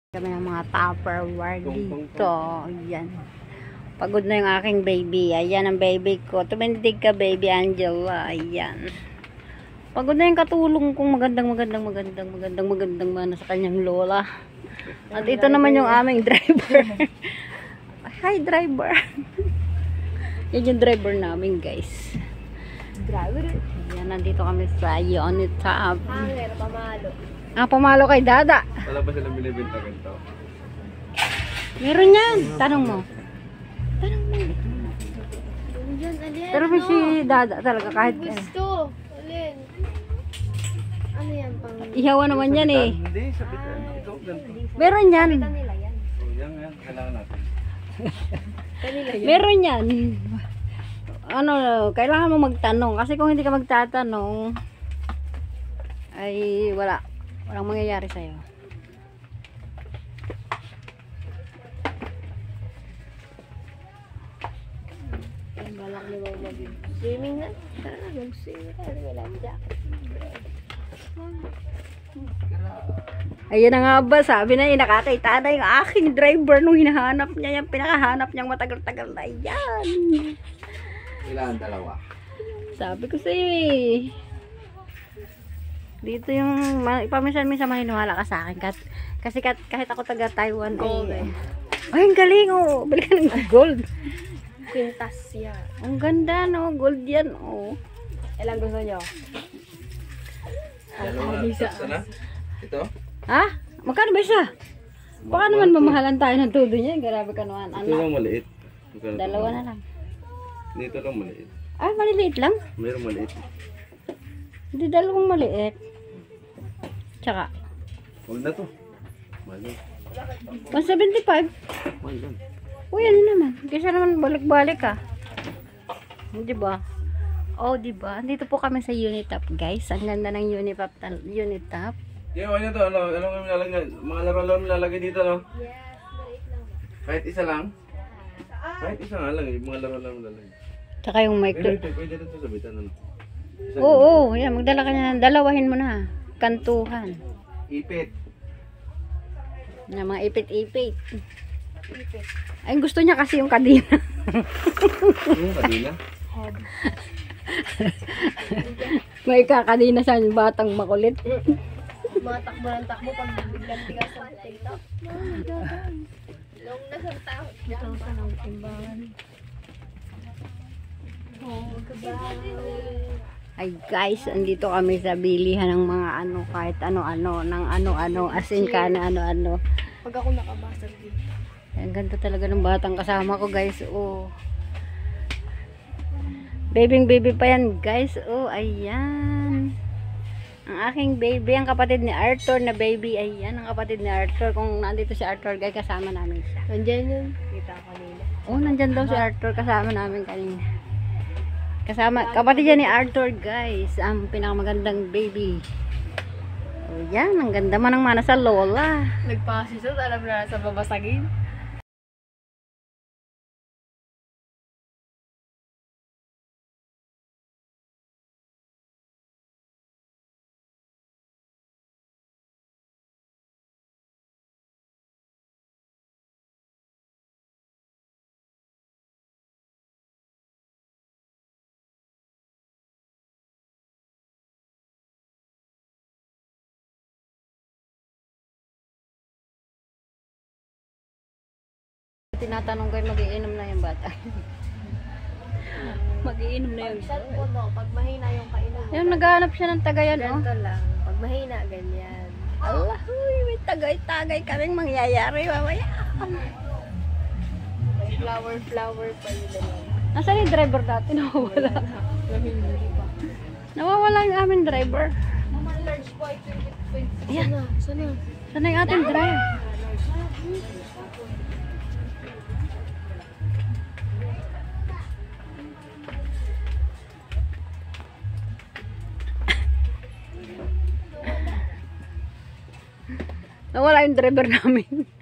Kami ng mga Tupperware dito. Ayan. Pagod na yung aking baby. Ayan ang baby ko. Tumindig ka, baby Angela. Ayan. Pagod na yung katulong kong magandang mana sa kanyang lola. At ito naman yung aming driver. Hi, driver. Yan yung driver namin, guys. Driver? Ayan, nandito kami sa Unitap. Hanger, pamalo. Pamalo kay Dada. Wala ba silang binibenta ganito? Meron yan. Tanong mo. Pero may si Dada talaga kahit Gusto. Alin? Ano yan? Pang... ihawa naman yan eh. Hindi, sabitan. Ito, ganito. Meron yan. Kanila yan. Oh, yan. Kailangan natin. Kanila yan. Meron yan. Ano, kailangan mo magtanong. Kasi kung hindi ka magtatanong, ay walang mangyayari sa'yo. Ay, balak ni Mama Big. Swimming na. Tara, mag-swimming. Wala ang jacket. Ayun na nga ba, sabi na nakakita na yung aking driver nung hinahanap niya, yung pinakahanap niyang matagal-tagal na yan. Ilan? Dalawa. Sabi ko sa'yo eh. Dito yung, paminsan-minsan mahiniwala ka sa akin. Kasi kahit ako taga Taiwan eh. Ay, ang galing oh. Balik ka ng gold. Quintas yan. Ang ganda no, gold yan oh. Ilang gusto nyo? Dalawa. Tapos na? Ito? Ha? Magkano ba siya? Baka naman mamahalan tayo ng todo niya. Grabe ka naman. Ito lang maliit. Dalawa na lang. Dito lang maliit. Ay, maliliit lang. Mayroong maliit. Hindi, dalawang maliit. Tsaka, Huwag na to. Mahal yan. 175. Mahal yan. Uy, ano naman? Kaysa naman balik-balik ah. Diba? Oh, diba? Dito po kami sa Unitap, guys. Ang ganda ng Unitap. Yeah, ano to? Ano yung nilalagay? Mga laro-laro nilalagay dito, no? Yes, maliit lang. Kahit isa lang? Kahit isa nga lang, yung mga laro-laro nilalagay. Tsaka yung mic. Pwede rin ito sabitan, ano? Oo, yan. Magdala ka na. Dalawahin mo na. Kantuhan. Ipit. Na mga ipit-ipit. Ay, gusto niya kasi yung kadina. Yung kadina? May kakadina sa batang makulit. Mga takbo ng takbo pag biglang tigas sa potato. Long na sa tao. Ito sa ng timbangan. Ay guys, andito kami sa bilihan ng mga ano, kahit ano-ano, ng ano-ano, asin ka na ano-ano. Pag ako nakabasag dito. Ang ganda talaga ng batang kasama ko guys, oh. Baby pa yan guys, oh, ayan. Ang aking baby, ang kapatid ni Arthur na baby, ayan, ang kapatid ni Arthur. Kung nandito si Arthur guys, kasama namin siya. Nandyan yun. Kita ko kanina. Oh, nandyan daw si Arthur, kasama namin kanina. Kasama, kapatid yan ni Arthur guys, ang pinakamagandang baby. Oh, yan, ang ganda man ng mana sa lola. Nagpasisot, alam na sa babasagin. Tinatanong kayo, mag-iinom na yung bata. Mag-iinom na yung Pag po no, pag mahina yung kainom mo. Yung naghahanap siya ng tagayan, oh. Ganito lang. Pag mahina, ganyan. Allah, uy, may tagay-tagay kaming mangyayari mamaya. May flower pa yun naman. Nasaan yung driver dati? Nawawala. Hindi pa. Nawawala yung aming driver. Naman large po ay 20. Ayan. Sana. Saan na yung ating driver? Nawala yung driver namin.